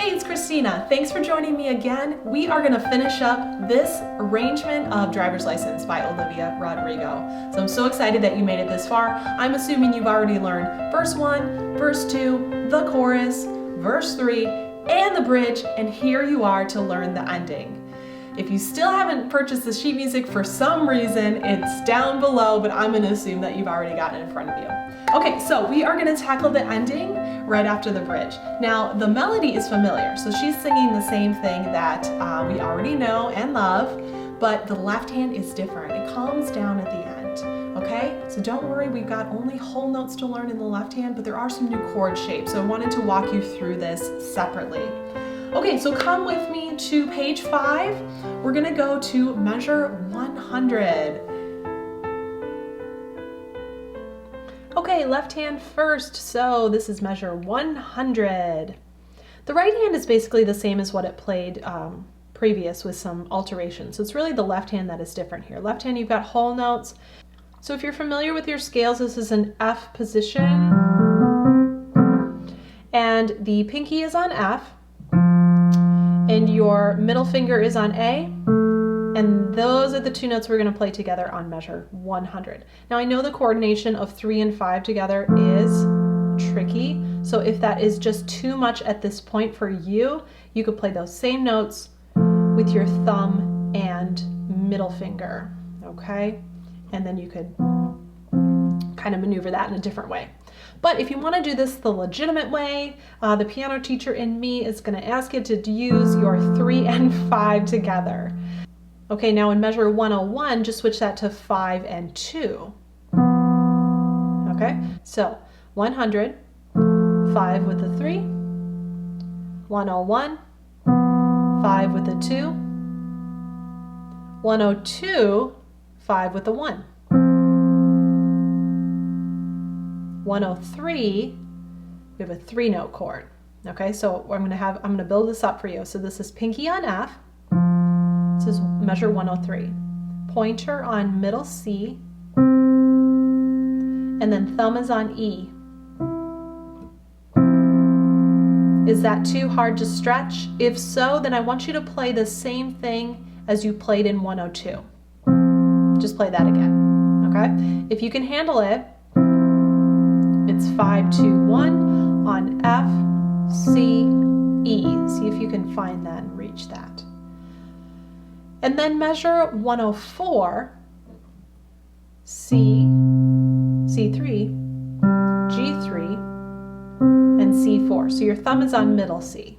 Hey, it's Christina. Thanks for joining me again. We are going to finish up this arrangement of Driver's License by Olivia Rodrigo. So I'm so excited that you made it this far. I'm assuming you've already learned verse 1, verse 2, the chorus, verse 3, and the bridge, and here you are to learn the ending. If you still haven't purchased the sheet music for some reason, it's down below, but I'm going to assume that you've already gotten it in front of you. Okay, so we are going to tackle the ending right after the bridge. Now, the melody is familiar, so she's singing the same thing that we already know and love, but the left hand is different. It calms down at the end, okay? So don't worry, we've got only whole notes to learn in the left hand, but there are some new chord shapes, so I wanted to walk you through this separately. Okay, so come with me to page 5. We're gonna go to measure 100. Okay, left hand first, so this is measure 100. The right hand is basically the same as what it played previous with some alterations. So it's really the left hand that is different here. Left hand, you've got whole notes. So if you're familiar with your scales, this is an F position. And the pinky is on F. And your middle finger is on A, and those are the two notes we're going to play together on measure 100. Now I know the coordination of 3 and 5 together is tricky, so if that is just too much at this point for you, you could play those same notes with your thumb and middle finger, okay? And then you could kind of maneuver that in a different way. But if you want to do this the legitimate way, the piano teacher in me is going to ask you to use your 3 and 5 together. Okay, now in measure 101, just switch that to 5 and 2. Okay, so 100, 5 with the 3, 101, 5 with the 2, 102, 5 with the 1. 103, we have a 3-note chord. Okay, so I'm gonna build this up for you. So this is pinky on F. This is measure 103. Pointer on middle C, and then thumb is on E. Is that too hard to stretch? If so, then I want you to play the same thing as you played in 102. Just play that again, okay? If you can handle it, it's 5, 2, 1 on F, C, E. See if you can find that and reach that. And then measure 104, C, C3, G3, and C4. So your thumb is on middle C.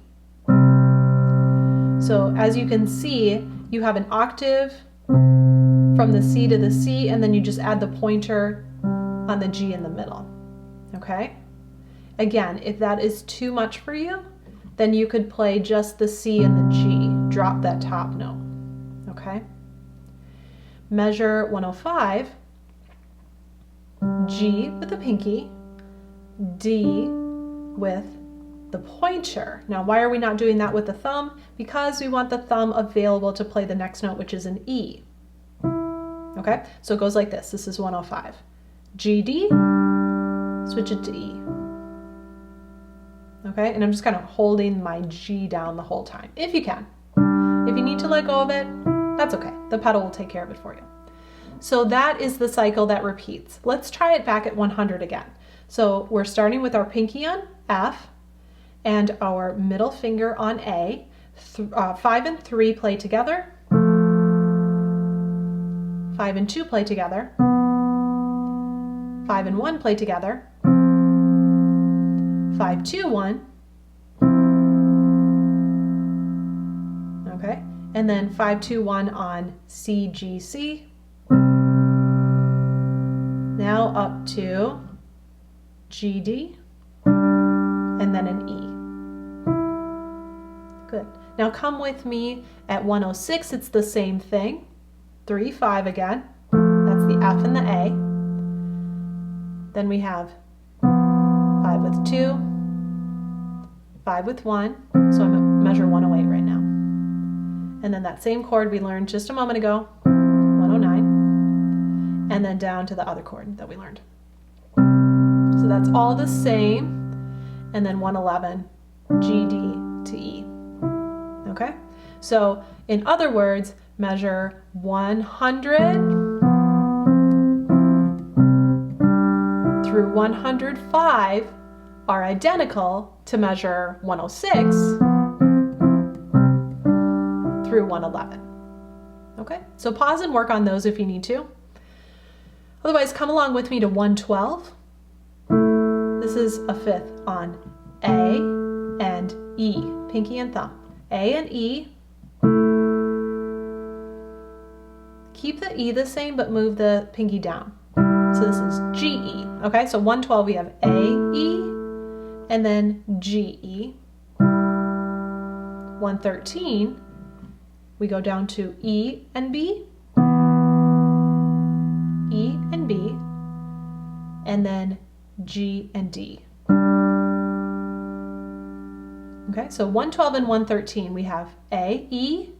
So as you can see, you have an octave from the C to the C, and then you just add the pointer on the G in the middle. Okay? Again, if that is too much for you, then you could play just the C and the G. Drop that top note. Okay? Measure 105, G with the pinky, D with the pointer. Now, why are we not doing that with the thumb? Because we want the thumb available to play the next note, which is an E. Okay? So it goes like this. This is 105. G, D, switch it to E. Okay, and I'm just kind of holding my G down the whole time, if you can. If you need to let go of it, that's okay. The pedal will take care of it for you. So that is the cycle that repeats. Let's try it back at 100 again. So we're starting with our pinky on F and our middle finger on A. 5 and 3 play together. 5 and 2 play together. 5 and 1 play together. 5, 2, 1. Okay, and then 5, 2, 1 on C, G, C. Now up to G, D, and then an E. Good. Now come with me at 106. It's the same thing. 3, 5 again. That's the F and the A. Then we have 5 with 2, 5 with 1, so I'm at measure 108 right now. And then that same chord we learned just a moment ago, 109, and then down to the other chord that we learned. So that's all the same, and then 111, G, D to E. okay? So in other words, measure 100 through 105 are identical to measure 106 through 111. Okay, so pause and work on those if you need to. Otherwise, come along with me to 112. This is a fifth on A and E, pinky and thumb. A and E. Keep the E the same, but move the pinky down. So this is G, E. Okay, so 112 we have A, E, and then G, E. 113, we go down to E and B, E and B, and then G and D. Okay, so 112 and 113, we have A, E,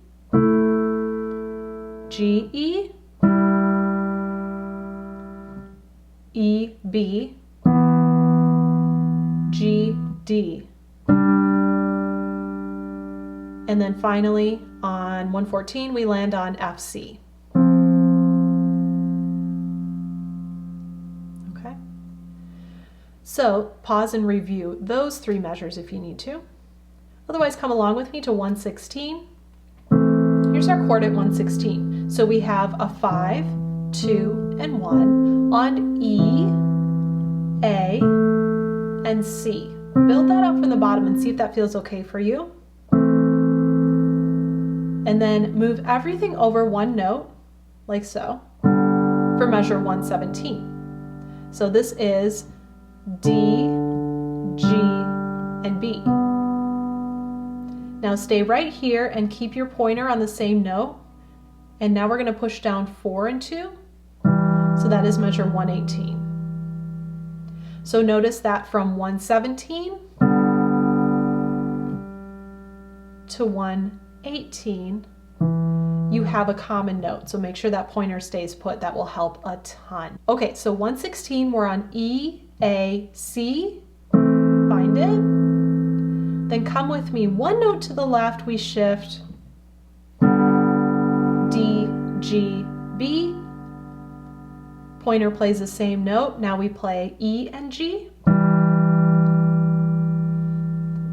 G, E, E, B, G, D. And then finally on 114 we land on F, C. Okay. So pause and review those three measures if you need to. Otherwise, come along with me to 116. Here's our chord at 116. So we have a 5, 2, and 1 on E, A, and C. Build that up from the bottom and see if that feels okay for you. And then move everything over one note, like so, for measure 117. So this is D, G, and B. Now stay right here and keep your pointer on the same note. And now we're going to push down 4 and 2. So that is measure 118. So notice that from 117 to 118, you have a common note. So make sure that pointer stays put. That will help a ton. Okay, so 116, we're on E, A, C. Find it. Then come with me one note to the left, we shift D, G, B. Pointer plays the same note. Now we play E and G.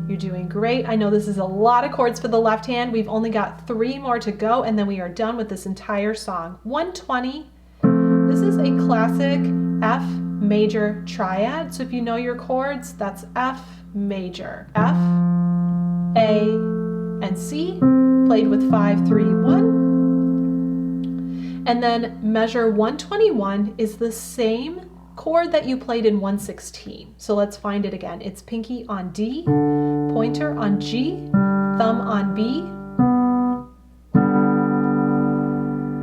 You're doing great. I know this is a lot of chords for the left hand. We've only got 3 more to go and then we are done with this entire song. 120. This is a classic F major triad. So if you know your chords, that's F major. F, A, and C, played with 5, 3, 1. And then measure 121 is the same chord that you played in 116. So let's find it again. It's pinky on D, pointer on G, thumb on B,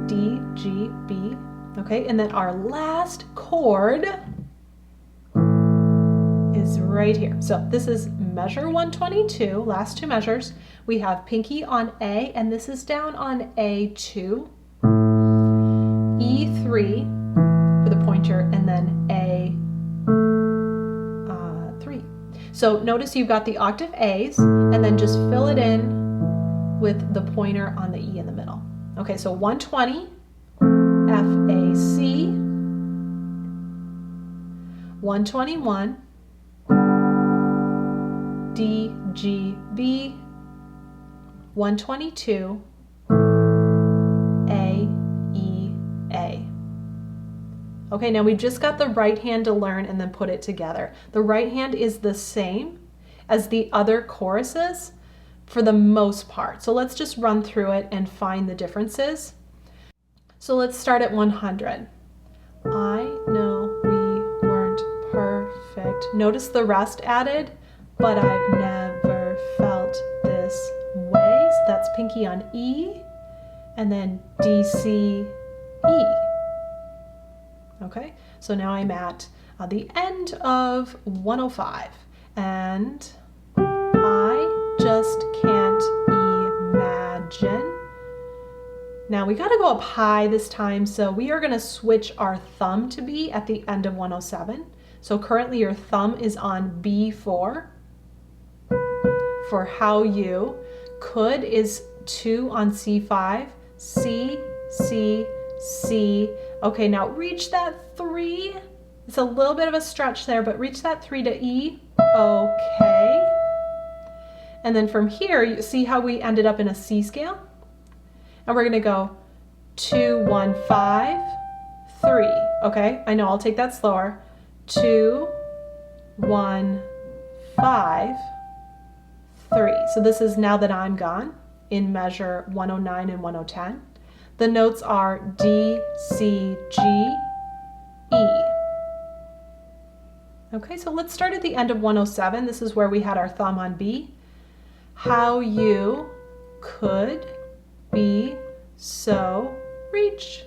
D, G, B. Okay, and then our last chord is right here. So this is measure 122, last 2 measures. We have pinky on A, and this is down on A2, E3 for the pointer, and then A3. So notice you've got the octave A's, and then just fill it in with the pointer on the E in the middle. Okay, so 120, F, A, C, 121, D, G, B, 122, A, E, A. Okay, now we just got the right hand to learn and then put it together. The right hand is the same as the other choruses for the most part. So let's just run through it and find the differences. So let's start at 100. I know we weren't perfect. Notice the rest added, but I've never felt this way. So that's pinky on E, and then D, C, E. Okay, so now I'm at the end of 105, and I just can't imagine. Now we gotta go up high this time, so we are gonna switch our thumb to B at the end of 107. So currently your thumb is on B4 for how you could is 2 on C5, C, C, C. Okay, now reach that 3. It's a little bit of a stretch there, but reach that 3 to E. Okay. And then from here, you see how we ended up in a C scale? And we're going to go 2, 1, 5, 3. Okay, I know, I'll take that slower. 2, 1, 5, 3. So this is Now That I'm Gone in measure 109 and 110. The notes are D, C, G, E. Okay, so let's start at the end of 107. This is where we had our thumb on B. How you could be so reach.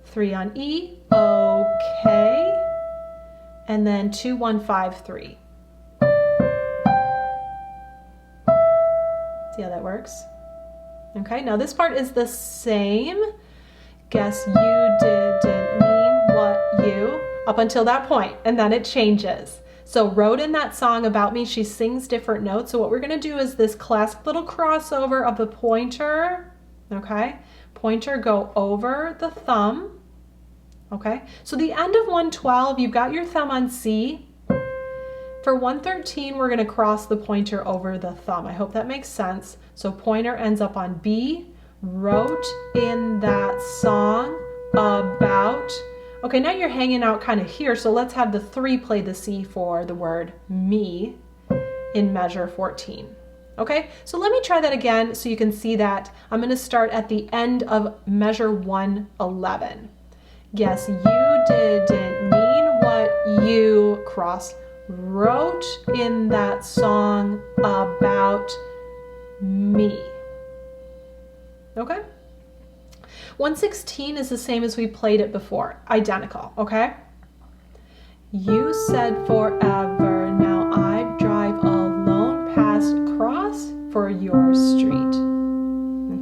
3 on E, okay. And then 2, 1, 5, 3. See how that works? Okay, now this part is the same. Guess you didn't mean what you, up until that point, and then it changes. So wrote in that song About Me, she sings different notes. So what we're gonna do is this classic little crossover of the pointer, okay? Pointer go over the thumb, okay? So the end of 112, you've got your thumb on C. For 113, we're gonna cross the pointer over the thumb. I hope that makes sense. So pointer ends up on B, wrote in that song about, okay, now you're hanging out kind of here, so let's have the 3 play the C for the word me in measure 14. Okay, so let me try that again so you can see that. I'm gonna start at the end of measure 111. Guess you didn't mean what you cross wrote in that song about me. Okay? 116 is the same as we played it before, identical, okay? You said forever, now I drive alone past cross for your street.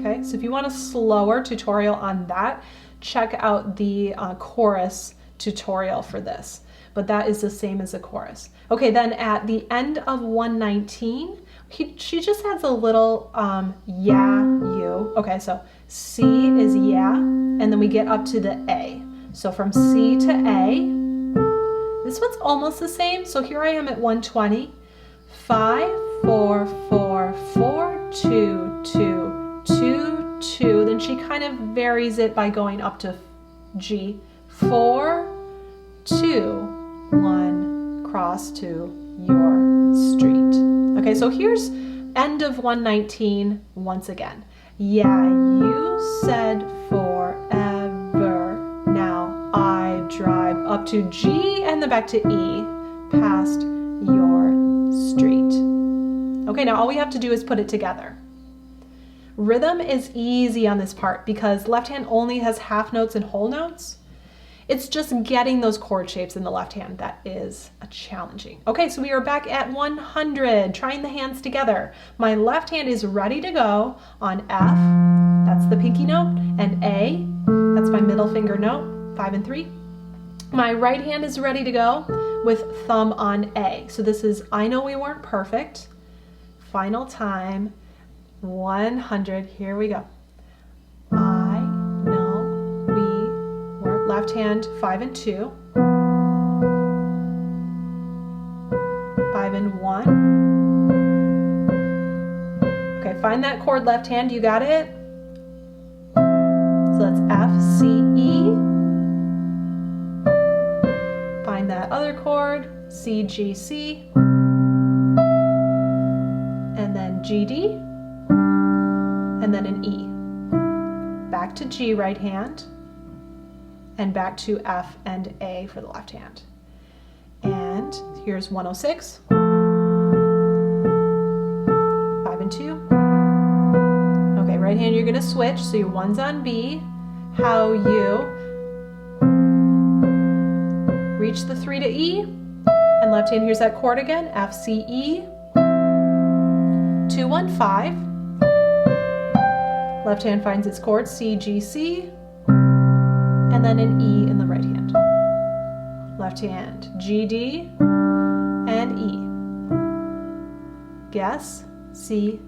Okay, so if you want a slower tutorial on that, check out the chorus tutorial for this. But that is the same as the chorus. Okay, then at the end of 119, she just adds a little yeah, you. Okay, so C is yeah, and then we get up to the A. So from C to A, this one's almost the same. So here I am at 120. 5, 4, 4, 4, 2, 2, 2, 2. Then she kind of varies it by going up to G. 4, 2, 1, cross to your street. Okay, so here's end of 119 once again. Yeah, you said forever, now I drive up to G and then back to E, past your street. Okay, now all we have to do is put it together. Rhythm is easy on this part because left hand only has half notes and whole notes. It's just getting those chord shapes in the left hand that is challenging. Okay, so we are back at 100, trying the hands together. My left hand is ready to go on F, that's the pinky note, and A, that's my middle finger note, 5 and 3. My right hand is ready to go with thumb on A. So this is I Know We Weren't Perfect. Final time, 100, here we go. I know we weren't, left hand, 5 and 2. 5 and 1. Okay, find that chord left hand, you got it? So that's F, C, E. Find that other chord, C, G, C. And then G, D. And then an E. Back to G right hand. And back to F and A for the left hand. And here's 106. 5 and 2. Okay, right hand you're gonna switch, so your 1's on B. How you reach the 3 to E, and left hand here's that chord again, F, C, E. 2, 1, 5. Left hand finds its chord, C, G, C, and then an E in the right hand. Left hand, G, D, and E. Guess, C,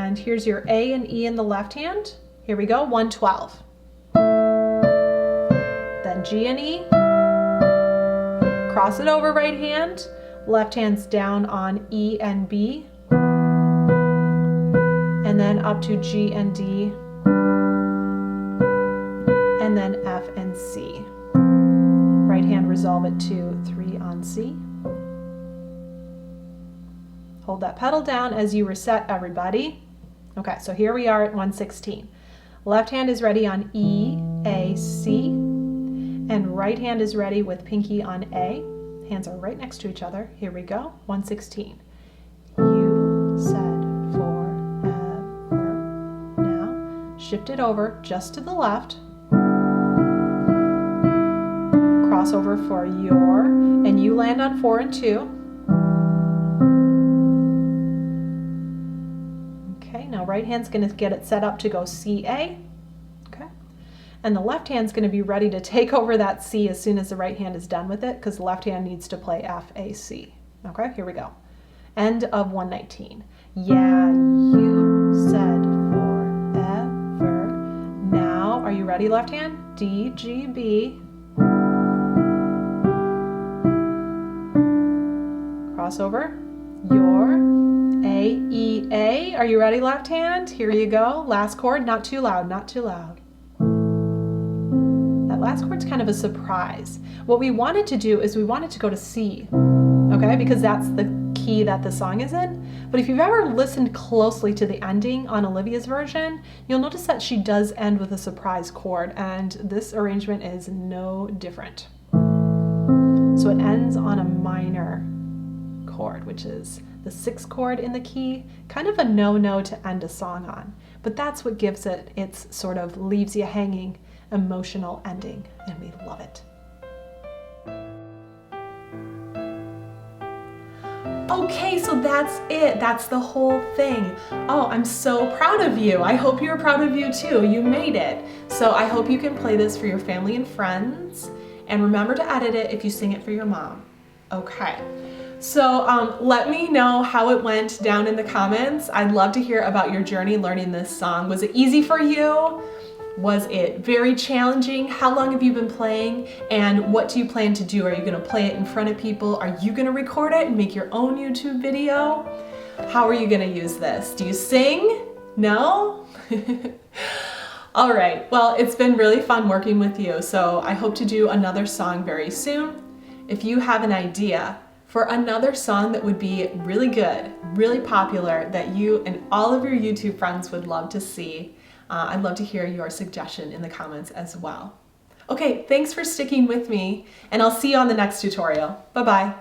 And here's your A and E in the left hand. Here we go, 112. Then G and E. Cross it over right hand. Left hand's down on E and B. And then up to G and D. And then F and C. Right hand resolve it to 3 on C. Hold that pedal down as you reset, everybody. Okay, so here we are at 116. Left hand is ready on E, A, C, and right hand is ready with pinky on A. Hands are right next to each other. Here we go, 116. You said forever. Now, shift it over just to the left. Cross over for your, and you land on 4 and 2. Okay, now right hand's going to get it set up to go C-A. Okay, and the left hand's going to be ready to take over that C as soon as the right hand is done with it, because the left hand needs to play F-A-C. Okay, here we go. End of 119. Yeah, you said forever. Now, are you ready, left hand? D, G, B. Crossover. Your A, E, A. Are you ready, left hand? Here you go. Last chord, not too loud, not too loud. That last chord's kind of a surprise. What we wanted to do is we wanted to go to C, okay? Because that's the key that the song is in. But if you've ever listened closely to the ending on Olivia's version, you'll notice that she does end with a surprise chord, and this arrangement is no different. So it ends on a minor chord, which is the 6th chord in the key, kind of a no-no to end a song on. But that's what gives it its sort of leaves you hanging emotional ending, and we love it. Okay, so that's it. That's the whole thing. Oh, I'm so proud of you. I hope you're proud of you too. You made it. So I hope you can play this for your family and friends, and remember to edit it if you sing it for your mom. Okay. So let me know how it went down in the comments. I'd love to hear about your journey learning this song. Was it easy for you? Was it very challenging? How long have you been playing? And what do you plan to do? Are you gonna play it in front of people? Are you gonna record it and make your own YouTube video? How are you gonna use this? Do you sing? No? All right, well, it's been really fun working with you, so I hope to do another song very soon. If you have an idea for another song that would be really good, really popular, that you and all of your YouTube friends would love to see, I'd love to hear your suggestion in the comments as well. Okay, thanks for sticking with me, and I'll see you on the next tutorial. Bye-bye.